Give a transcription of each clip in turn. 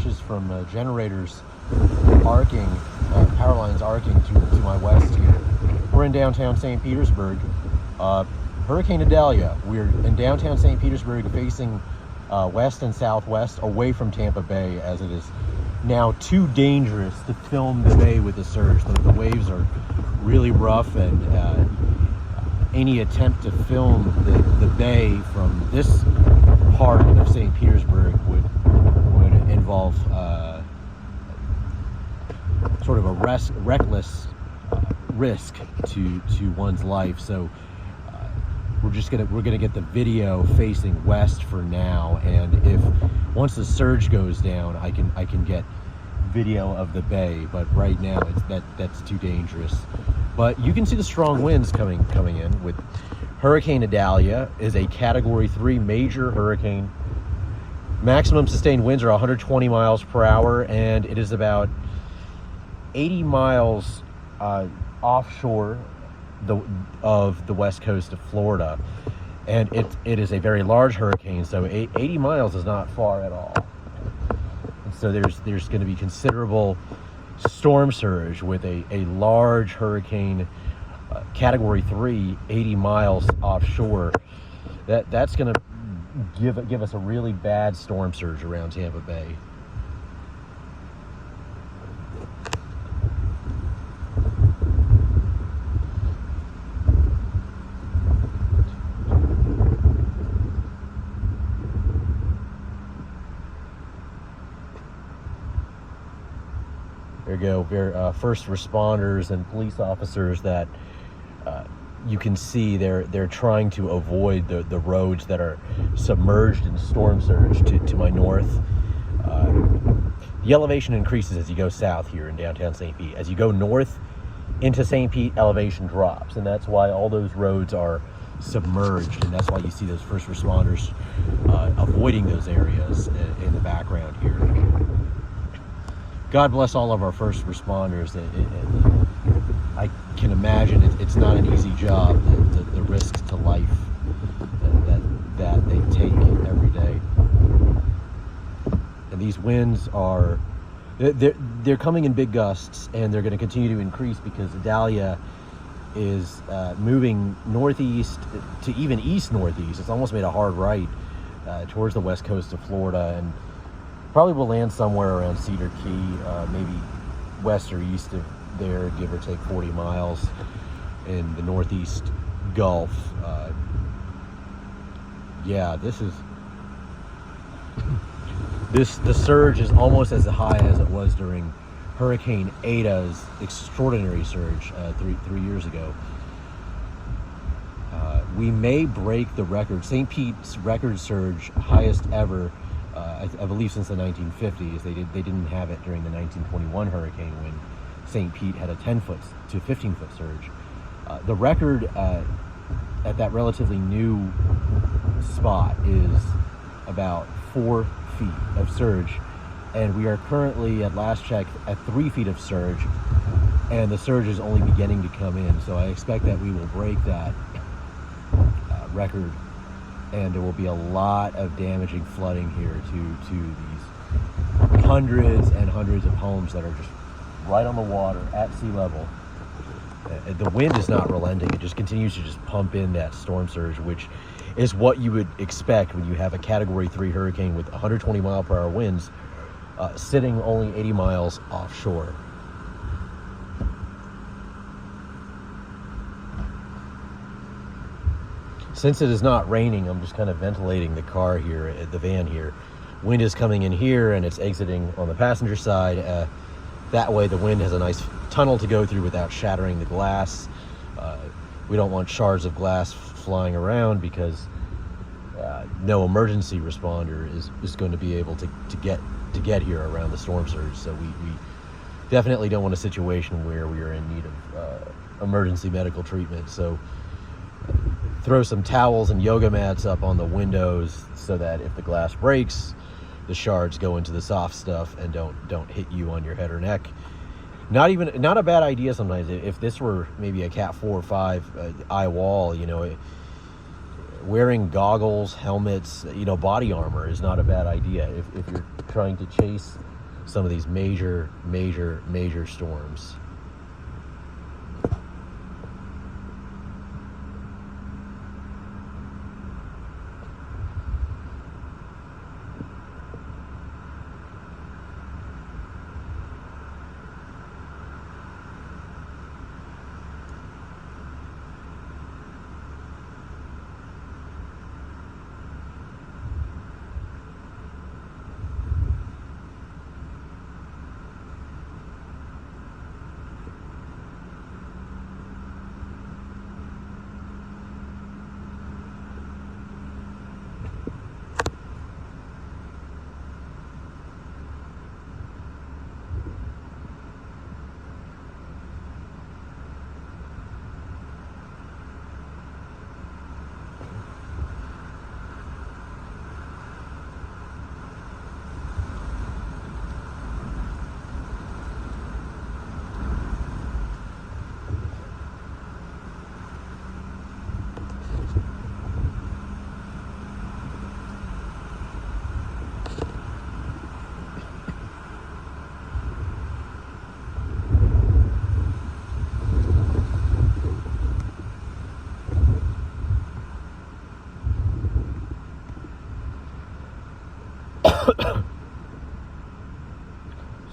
flashes from generators arcing, power lines arcing to my west here. We're in downtown St. Petersburg. Hurricane Idalia. We're in downtown St. Petersburg facing west and southwest away from Tampa Bay, as it is now too dangerous to film the bay with the surge. The waves are really rough, and any attempt to film the bay from this part of St. Petersburg would involve sort of a reckless risk to one's life. So we're gonna get the video facing west for now, and if once the surge goes down, I can get video of the bay. But right now that's too dangerous. But you can see the strong winds coming in. With Hurricane Idalia is a Category 3 major hurricane. Maximum sustained winds are 120 miles per hour, and it is about 80 miles offshore of the west coast of Florida. And it is a very large hurricane, so 80 miles is not far at all. And so there's going to be considerable storm surge with a large hurricane, Category 3, 80 miles offshore. That's going to give us a really bad storm surge around Tampa Bay. There you go. First responders and police officers that you can see they're trying to avoid the roads that are submerged in storm surge to my north. The elevation increases as you go south here in downtown St. Pete. As you go north into St. Pete, elevation drops, and that's why all those roads are submerged, and that's why you see those first responders avoiding those areas in the background here. God bless all of our first responders. I can imagine it's not an easy job, the risks to life that they take every day. And these winds they're coming in big gusts, and they're going to continue to increase because Idalia is moving northeast to even east-northeast. It's almost made a hard right towards the west coast of Florida, and probably will land somewhere around Cedar Key, maybe west or east of there, give or take 40 miles in the northeast Gulf. The surge is almost as high as it was during Hurricane Ada's extraordinary surge 3 years ago. We may break the record. St. Pete's record surge, highest ever, I believe since the 1950s. They didn't have it during the 1921 hurricane when St. Pete had a 10-foot to 15-foot surge. The record at that relatively new spot is about 4 feet of surge, and we are currently, at last check, at 3 feet of surge, and the surge is only beginning to come in. So I expect that we will break that record, and there will be a lot of damaging flooding here to these hundreds and hundreds of homes that are just right on the water at sea level. The wind is not relenting. It just continues to just pump in that storm surge, which is what you would expect when you have a Category 3 hurricane with 120 mile per hour winds sitting only 80 miles offshore. Since it is not raining, I'm just kind of ventilating the car here, the van here. Wind is coming in here and it's exiting on the passenger side. That way the wind has a nice tunnel to go through without shattering the glass. We don't want shards of glass flying around because no emergency responder is going to be able to get here around the storm surge. So we definitely don't want a situation where we are in need of emergency medical treatment. So throw some towels and yoga mats up on the windows so that if the glass breaks, the shards go into the soft stuff and don't hit you on your head or neck. Not a bad idea sometimes. If this were maybe a Cat 4 or 5 eye wall, wearing goggles, helmets, body armor is not a bad idea. If you're trying to chase some of these major storms.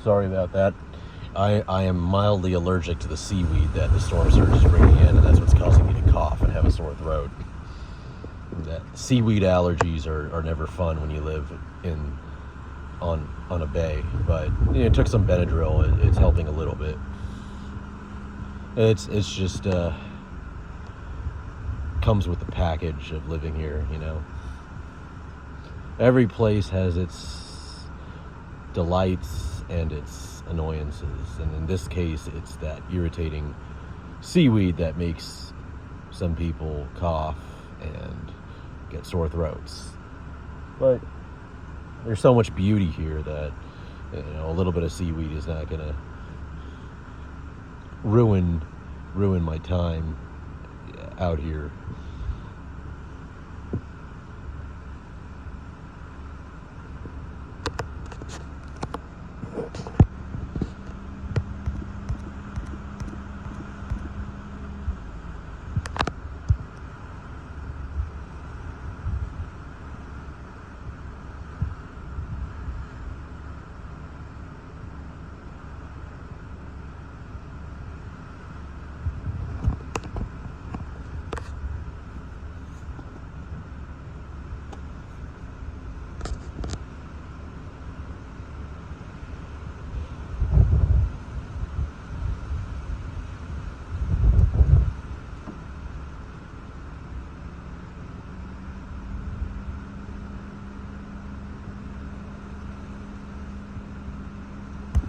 Sorry about that. I am mildly allergic to the seaweed that the storm surge is bringing in, and that's what's causing me to cough and have a sore throat. That seaweed allergies are never fun when you live on a bay, but it took some Benadryl. It's helping a little bit. It's just comes with the package of living here, Every place has its delights and its annoyances, and in this case it's that irritating seaweed that makes some people cough and get sore throats. But there's so much beauty here that a little bit of seaweed is not gonna ruin my time out here.